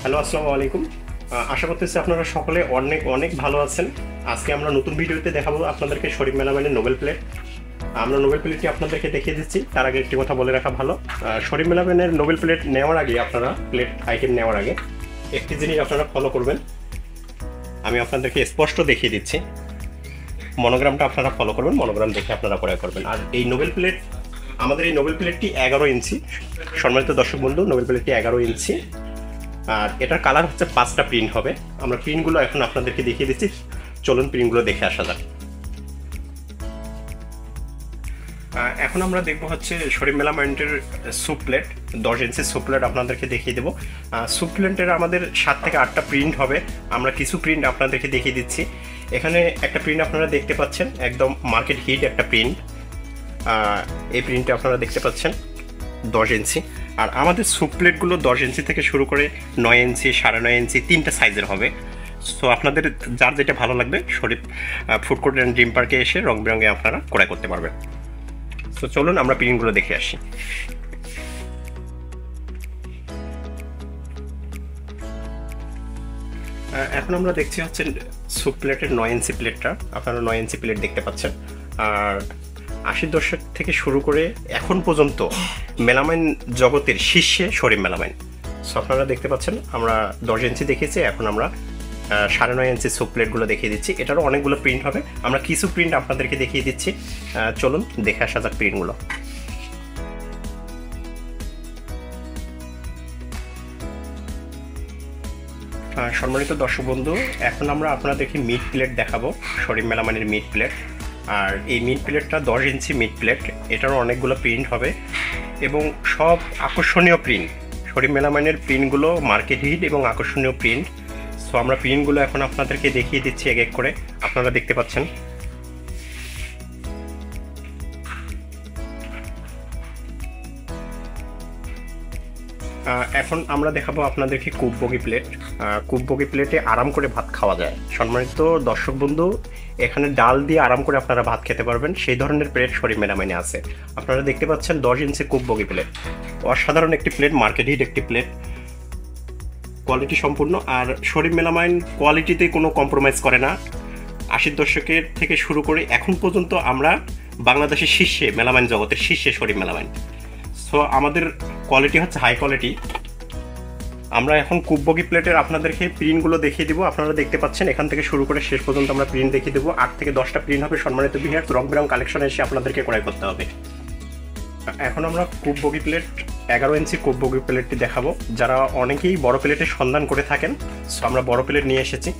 Hello, আসসালামু আলাইকুম। আশা করতেছি আপনারা সকলে অনেক অনেক ভালো আছেন। আজকে আমরা নতুন ভিডিওতে দেখাবো আপনাদেরকে শরীফ মেলামাইনের নোবেল প্লেট। আমরা নোবেল প্লেটটি আপনাদেরকে দেখিয়ে দিচ্ছি। তার আগে একটি কথা বলে রাখা ভালো, শরীফ মেলামাইনের নোবেল প্লেট নেওয়ার আগে আপনারা প্লেট আইটেম নেওয়ার আগে একটি জিনিস আপনারা ফলো করবেন। আমি আপনাদেরকে স্পষ্ট দেখিয়ে দিচ্ছি, মনোগ্রামটা আপনারা ফলো করবেন, মনোগ্রাম দেখে আপনারা ক্রয় করবেন। আর এই নোবেল প্লেট, আমাদের এই নোবেল প্লেটটি 11 ইঞ্চি। সম্মানিত দর্শক বন্ধু, নোবেল প্লেটটি 11 ইঞ্চি। আর এটার কালার হচ্ছে 5টা প্রিন্ট হবে। আমরা প্রিন্টগুলো এখন আপনাদেরকে দেখিয়ে দিচ্ছি, চলুন প্রিন্টগুলো দেখে আসা যাক। এখন আমরা দেখবো হচ্ছে শরীফ মেলামাইনের স্যুপ প্লেট, 10 ইঞ্চি স্যুপ প্লেট আপনাদেরকে দেখিয়ে দেবো। স্যুপ প্লেটের আমাদের 7 থেকে 8টা প্রিন্ট হবে। আমরা কিছু প্রিন্ট আপনাদেরকে দেখিয়ে দিচ্ছি। এখানে একটা প্রিন্ট আপনারা দেখতে পাচ্ছেন, একদম মার্কেট হিট একটা প্রিন্ট। এই প্রিন্টটা আপনারা দেখতে পাচ্ছেন 10 ইঞ্চি। আর আমাদের স্যুপ প্লেটগুলো 10 ইঞ্চি থেকে শুরু করে 9 ইঞ্চি, 9.5 ইঞ্চি, 3টা সাইজের হবে। সো আপনাদের যার যেটা ভালো লাগবে শরীফ ফুড কোর্ট অ্যান্ড ড্রিম পার্কে এসে রং বেরঙে আপনারা ক্রয় করতে পারবেন। তো চলুন আমরা প্রিন্টগুলো দেখে আসি। এখন আমরা দেখছি হচ্ছে স্যুপ প্লেটের 9 ইঞ্চি প্লেটটা। আপনারা 9 ইঞ্চি প্লেট দেখতে পাচ্ছেন। আর 80 দশক থেকে শুরু করে এখন পর্যন্ত মেলামাইন জগতের শীর্ষে শরীফ মেলামাইন। সো আপনারা দেখতে পাচ্ছেন আমরা 10 ইঞ্চি দেখিয়েছি, এখন আমরা 9.5 ইঞ্চি স্যুপ প্লেটগুলো দেখিয়ে দিচ্ছি। এটারও অনেকগুলো প্রিন্ট হবে, আমরা কিছু প্রিন্ট আপনাদেরকে দেখিয়ে দিচ্ছি। চলুন দেখে আসা যাক প্রিন্টগুলো। সম্মানিত দর্শক বন্ধু, এখন আমরা আপনাদেরকে মিড প্লেট দেখাবো, শরীফ মেলামাইনের মিড প্লেট। আর এই মিড প্লেটটা 10 ইঞ্চি মিড প্লেট, এটারও অনেকগুলো প্রিন্ট হবে এবং সব আকর্ষণীয় প্রিন্ট। শরীফ মেলামাইনের প্রিন্টগুলো মার্কেট হিট এবং আকর্ষণীয় প্রিন্ট। সো আমরা প্রিন্টগুলো এখন আপনাদেরকে দেখিয়ে দিচ্ছি এক এক করে, আপনারা দেখতে পাচ্ছেন। এখন আমরা দেখাবো আপনাদেরকে কুপবগি প্লেট। কুপবগি প্লেটে আরাম করে ভাত খাওয়া যায়। সম্মানিত দর্শক বন্ধু, এখানে ডাল দিয়ে আরাম করে আপনারা ভাত খেতে পারবেন, সেই ধরনের প্লেট শরীফ মেলামাইনে আছে। আপনারা দেখতে পাচ্ছেন 10 ইঞ্চি কুপবগি প্লেট, অসাধারণ একটি প্লেট, মার্কেট হিট একটি প্লেট, কোয়ালিটি সম্পূর্ণ। আর শরীফ মেলামাইন কোয়ালিটিতে কোনো কম্প্রোমাইজ করে না। 80 দশকের থেকে শুরু করে এখন পর্যন্ত আমরা বাংলাদেশের শীর্ষে, মেলামাইন জগতের শীর্ষে শরীফ মেলামাইন। সো আমাদের কোয়ালিটি হচ্ছে হাই কোয়ালিটি। আমরা এখন কুপবগি প্লেটের আপনাদেরকে প্রিন্টগুলো দেখিয়ে দিব। আপনারা দেখতে পাচ্ছেন এখান থেকে শুরু করে শেষ পর্যন্ত আমরা প্রিন্ট দেখিয়ে দেবো। 8 থেকে 10টা প্রিন্ট হবে। সম্মানিত ভিউয়ার্স, রং বেরং কালেকশনে এসে আপনাদেরকে ক্রয় করতে হবে। এখন আমরা কুপবগি প্লেট 11 ইঞ্চি কুপবগি প্লেটটি দেখাবো। যারা অনেকেই বড় প্লেটের সন্ধান করে থাকেন, সো আমরা বড় প্লেট নিয়ে এসেছি।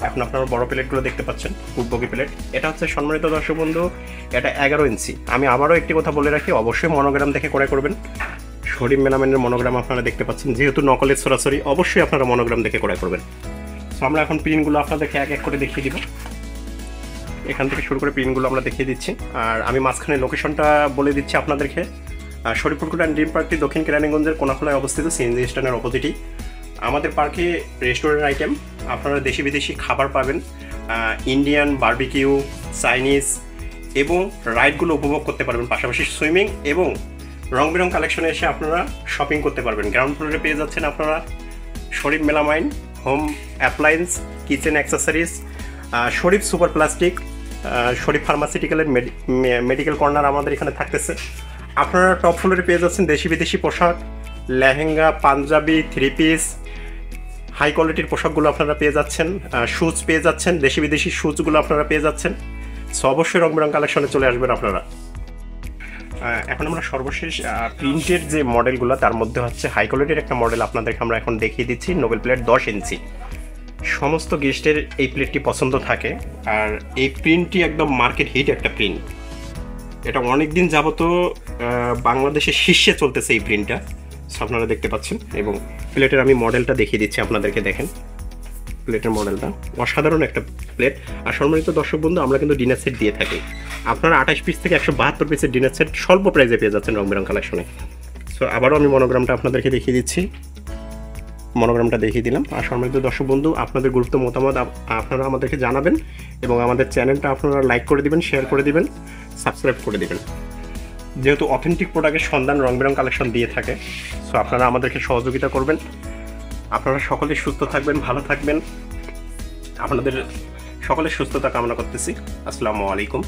এখন আপনারা বড় প্লেটগুলো দেখতে পাচ্ছেন, কুপবগি প্লেট। এটা হচ্ছে সম্মানিত দর্শক বন্ধু, এটা 11 ইঞ্চি। আমি আবারও একটি কথা বলে রাখি, অবশ্যই মনোগ্রাম দেখে ক্রয় করবেন। শরীফ মেলামাইনের মনোগ্রাম আপনারা দেখতে পাচ্ছেন, যেহেতু নকলের সরাসরি, অবশ্যই আপনারা মনোগ্রাম দেখে ক্রয় করবেন। সো আমরা এখন প্রিন্টগুলো আপনাদেরকে এক এক করে দেখিয়ে দিব। এখান থেকে শুরু করে প্রিন্টগুলো আমরা দেখিয়ে দিচ্ছি। আর আমি মাঝখানে লোকেশনটা বলে দিচ্ছি আপনাদেরকে। শরীফ ফুড কোর্ট অ্যান্ড ড্রিম পার্কটি দক্ষিণ কেরানীগঞ্জের কোনাখোলায় অবস্থিত, সিএনজি স্ট্যান্ডের অপোজিটেই। আমাদের পার্কে রেস্টুরেন্ট আইটেম, আপনারা দেশি বিদেশি খাবার পাবেন, ইন্ডিয়ান, বারবিকিউ, চাইনিজ এবং রাইডগুলো উপভোগ করতে পারবেন। পাশাপাশি সুইমিং এবং রং বেরং কালেকশনে এসে আপনারা শপিং করতে পারবেন। গ্রাউন্ড ফ্লোরে পেয়ে যাচ্ছেন আপনারা Sharif melamine home appliance, kitchen accessories, Sharif super plastic, Sharif ফার্মাসিউটিক্যালের মেডিকেল কর্নার আমাদের এখানে থাকতেছে। আপনারা টপ ফ্লোরে পেয়ে যাচ্ছেন দেশি বিদেশি পোশাক, লেহেঙ্গা, পাঞ্জাবি, 3 পিস, হাই কোয়ালিটির পোশাকগুলো আপনারা পেয়ে যাচ্ছেন। শুজ পেয়ে যাচ্ছেন, দেশি বিদেশি শুজগুলো আপনারা পেয়ে যাচ্ছেন। সো অবশ্যই রং বেরং কালেকশনে চলে আসবেন আপনারা। এখন আমরা সর্বশেষ প্রিন্টের যে মডেলগুলো, তার মধ্যে হচ্ছে হাই কোয়ালিটির একটা মডেল আপনাদেরকে আমরা এখন দেখিয়ে দিচ্ছি। নোবেল প্লেট 10 ইঞ্চি। সমস্ত গেস্টের এই প্লেটটি পছন্দ থাকে। আর এই প্রিন্টটি একদম মার্কেট হিট একটা প্রিন্ট। এটা অনেক দিন যাবত বাংলাদেশের শীর্ষে চলতেছে এই প্রিন্টটা। আপনারা দেখতে পাচ্ছেন এবং প্লেটের আমি মডেলটা দেখিয়ে দিচ্ছি আপনাদেরকে। দেখেন প্লেটের মডেলটা, অসাধারণ একটা প্লেট। আর সম্মানিত দর্শক বন্ধু, আমরা কিন্তু ডিনার সেট দিয়ে থাকি। আপনারা 28 পিস থেকে 172 পিসের ডিনার সেট স্বল্প প্রাইসে পেয়ে যাচ্ছেন রং বেরং কালেকশনে। সো আবারও আমি মনোগ্রামটা আপনাদেরকে দেখিয়ে দিচ্ছি, মনোগ্রামটা দেখিয়ে দিলাম। আর সম্মানিত দর্শক বন্ধু, আপনাদের গুরুত্ব মতামত আপনারা আমাদেরকে জানাবেন এবং আমাদের চ্যানেলটা আপনারা লাইক করে দিবেন, শেয়ার করে দিবেন, সাবস্ক্রাইব করে দিবেন। যেহেতু অথেন্টিক প্রোডাক্টের সন্ধান রং বেরং কালেকশন দিয়ে থাকে, সো আপনারা আমাদেরকে সহযোগিতা করবেন। আপনারা সকলে সুস্থ থাকবেন, ভালো থাকবেন। আপনাদের সকলের সুস্থতা কামনা করতেছি। আসসালামু আলাইকুম।